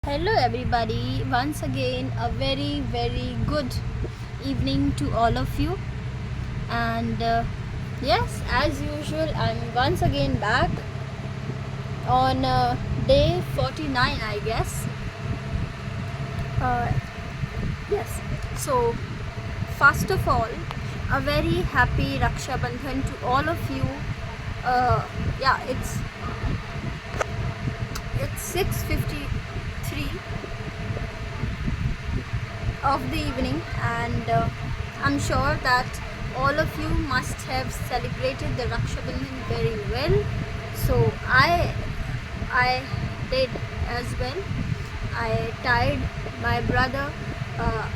Hello, everybody. Once again, a very good evening to all of you. And yes, as usual, I'm once again back on day 49, I guess. Uh, yes. So, first of all, a very happy Raksha Bandhan to all of you. Yeah, it's 6:53 of the evening, and I'm sure that all of you must have celebrated the Raksha Bandhan very well. So I did as well. I tied my brother uh,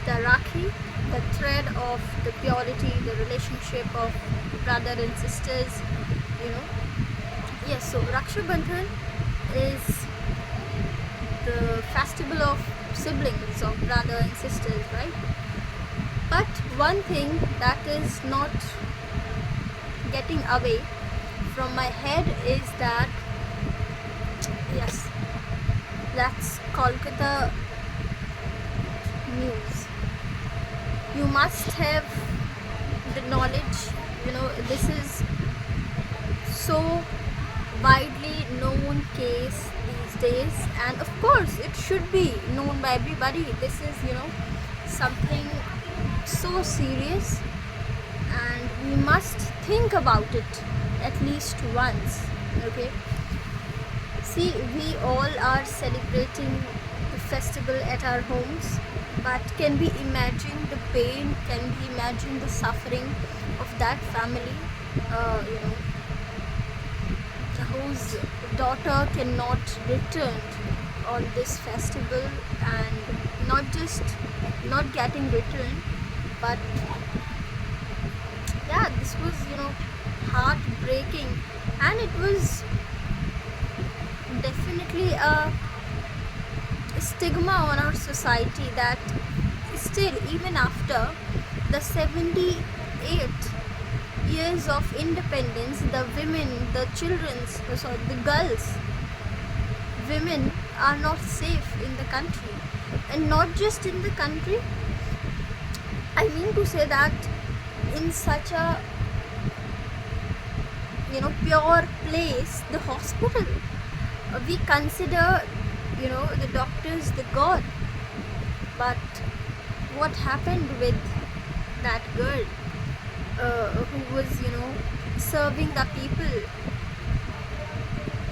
the Rakhi, the thread of the purity, the relationship of brother and sisters, you know. Yes, so Raksha Bandhan is the festival of siblings, of brother and sisters, right? But one thing that is not getting away from my head is that, yes, that's Kolkata news. You must have the knowledge, this is so widely known case these days, and of course it should be known by everybody. This is, something so serious, and we must think about it at least once. Okay, see, we all are celebrating the festival at our homes, but can we imagine the pain, can we imagine the suffering of that family, uh, you know whose daughter cannot return on this festival, and not just not getting returned, but yeah, this was, heartbreaking, and it was definitely a stigma on our society that still, even after the 78 years of independence, the women, the the girls, women are not safe in the country. And not just in the country, I mean to say that in such a, pure place, the hospital, we consider, the doctors the god. But what happened with that girl who was, serving the people?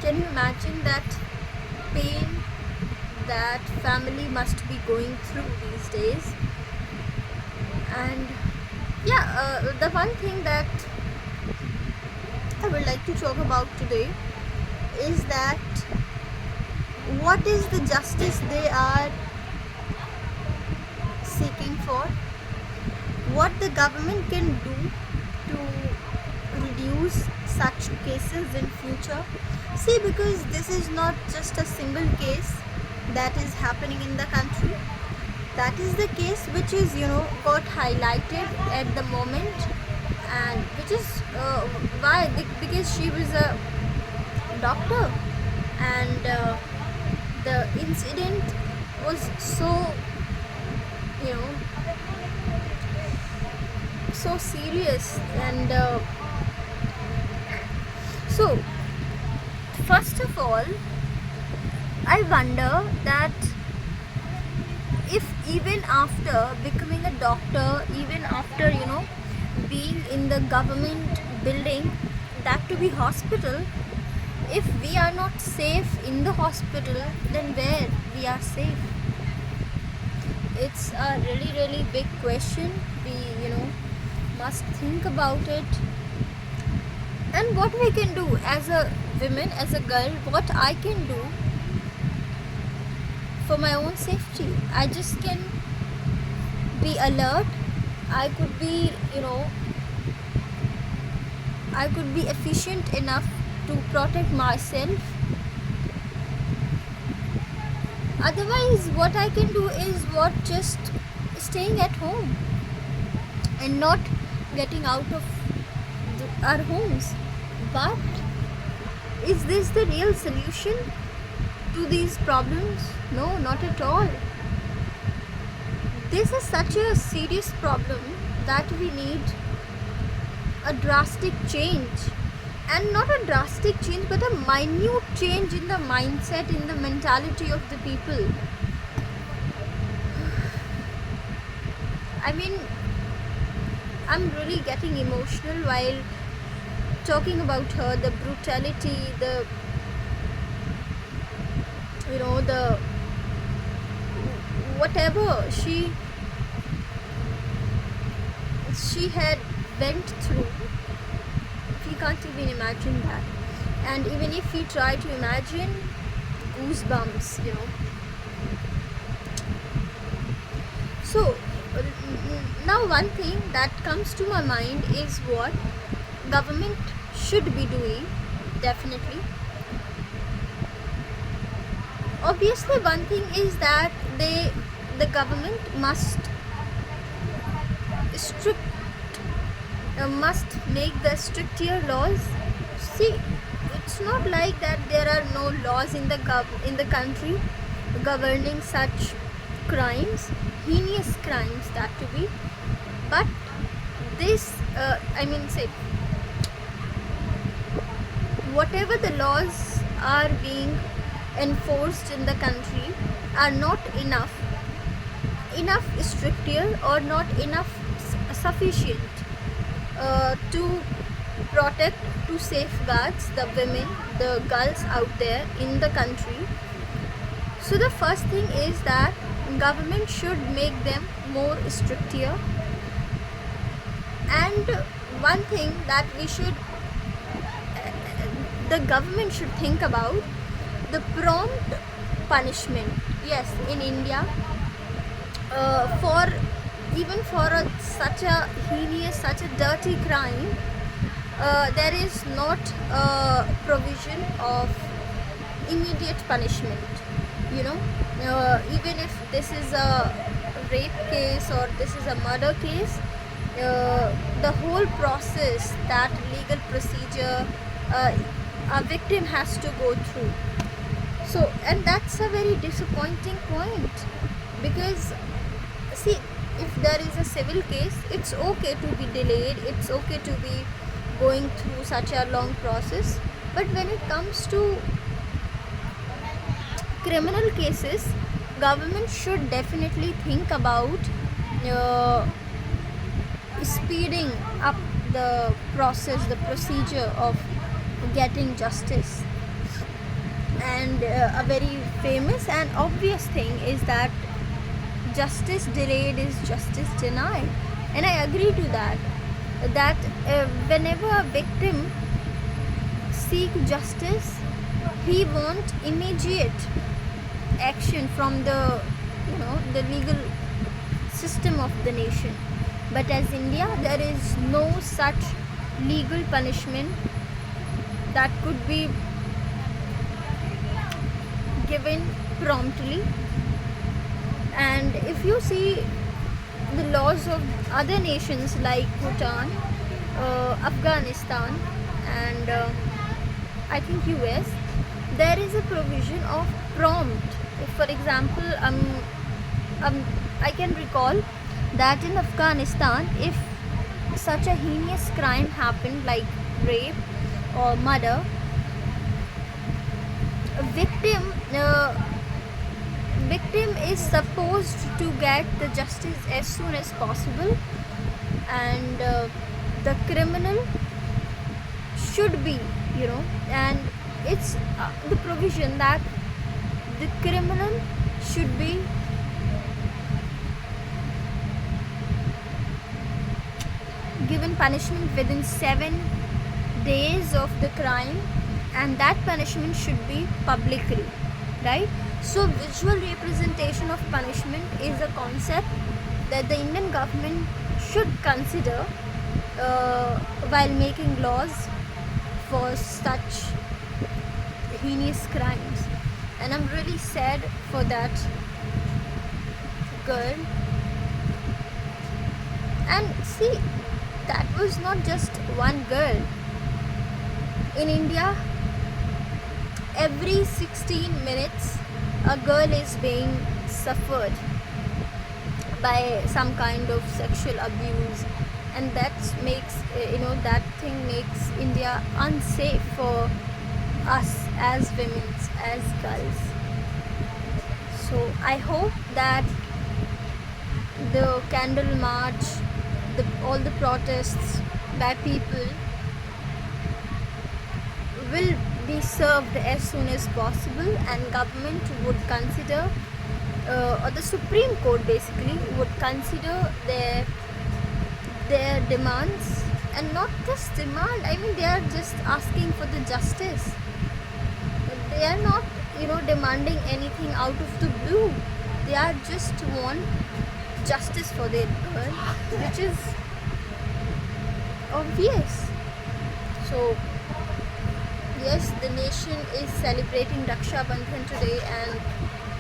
Can you imagine that pain that family must be going through these days? And yeah, the one thing that I would like to talk about today is that what is the justice they are seeking for, what the government can do to reduce such cases in future. See, because this is not just a single case that is happening in the country. That is the case which is, got highlighted at the moment, and which is why, because she was a doctor, and the incident was so, you know so serious. And so first of all, I wonder that if even after becoming a doctor, even after, being in the government building, that to be hospital, if we are not safe in the hospital, then where we are safe? It's a really big question. We, must think about it. And what we can do as a woman, as a girl, what I can do for my own safety, I just can be alert. I could be, efficient enough to protect myself. Otherwise, what I can do is just staying at home and not getting out of our homes. But is this the real solution? to these problems? No, not at all. This is such a serious problem that we need a drastic change, and not a drastic change but a minute change in the mindset, in the mentality of the people. I mean, I'm really getting emotional while talking about her, the brutality, the the whatever she had went through. We can't even imagine that, and even if we try to imagine, goosebumps. So now one thing that comes to my mind is what government should be doing. Definitely, obviously, one thing is that the government must make the stricter laws. See, it's not like that there are no laws in the country governing such crimes, heinous crimes that to be. But this, say, whatever the laws are being enforced in the country are not enough stricter, or not enough sufficient to protect, to safeguard the women, the girls out there in the country. So the first thing is that government should make them more stricter. And one thing that the government should think about, the prompt punishment. Yes, in India, for such a heinous, such a dirty crime, there is not a provision of immediate punishment. Even if this is a rape case or this is a murder case, the whole process, that legal procedure, a victim has to go through. So, and that's a very disappointing point, because see, if there is a civil case, it's okay to be delayed, it's okay to be going through such a long process. But when it comes to criminal cases, government should definitely think about speeding up the process, the procedure of getting justice. And a very famous and obvious thing is that justice delayed is justice denied. And I agree to that whenever a victim seek justice, he wants immediate action from the legal system of the nation. But as India, there is no such legal punishment that could be given promptly. And if you see the laws of other nations like Bhutan, Afghanistan, and I think US, there is a provision of prompt. If, for example, I can recall that in Afghanistan, if such a heinous crime happened like rape or murder, a victim is supposed to get the justice as soon as possible, and the criminal should be, and it's the provision that the criminal should be given punishment within 7 days of the crime, and that punishment should be publicly, right? So visual representation of punishment is a concept that the Indian government should consider while making laws for such heinous crimes. And I'm really sad for that girl. And see, that was not just one girl. In India, every 16 minutes a girl is being suffered by some kind of sexual abuse, and that makes that thing makes India unsafe for us as women, as girls. So I hope that the candle march, all the protests by people will be served as soon as possible, and government would consider or the Supreme Court basically would consider their demands, and not just demand. I mean, they are just asking for the justice. They are not demanding anything out of the blue. They are just want justice for their girl, which is obvious. So yes, the nation is celebrating Raksha Bandhan today, and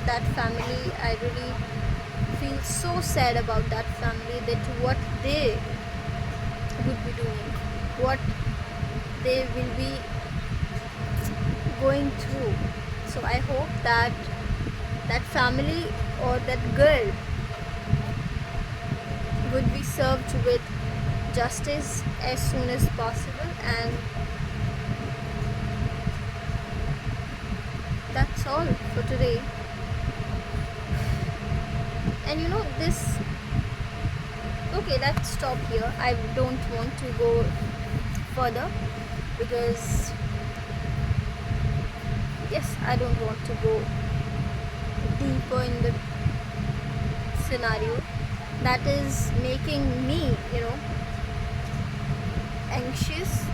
that family, I really feel so sad about that family, that what they would be doing, what they will be going through. So I hope that that family or that girl would be served with justice as soon as possible. And that's all for today. And this, okay, let's stop here. I don't want to go further because yes, I don't want to go deeper in the scenario that is making me anxious,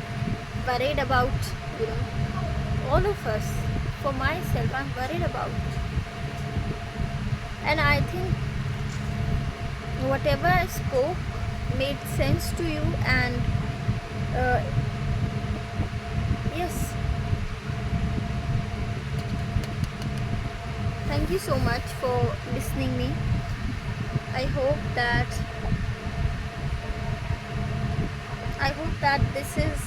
worried about all of us. For myself, I'm worried about, and I think whatever I spoke made sense to you. And yes, thank you so much for listening me. I hope that this is,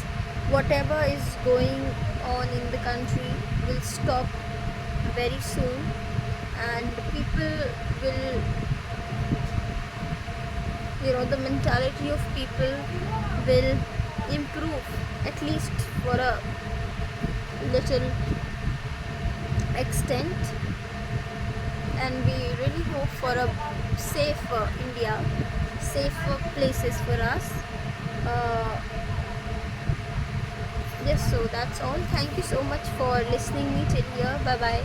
whatever is going on in the country will stop very soon, and people will, the mentality of people will improve, at least for a little extent. And we really hope for a safer India, safer places for us. Yes, so that's all. Thank you so much for listening me till here. Bye bye.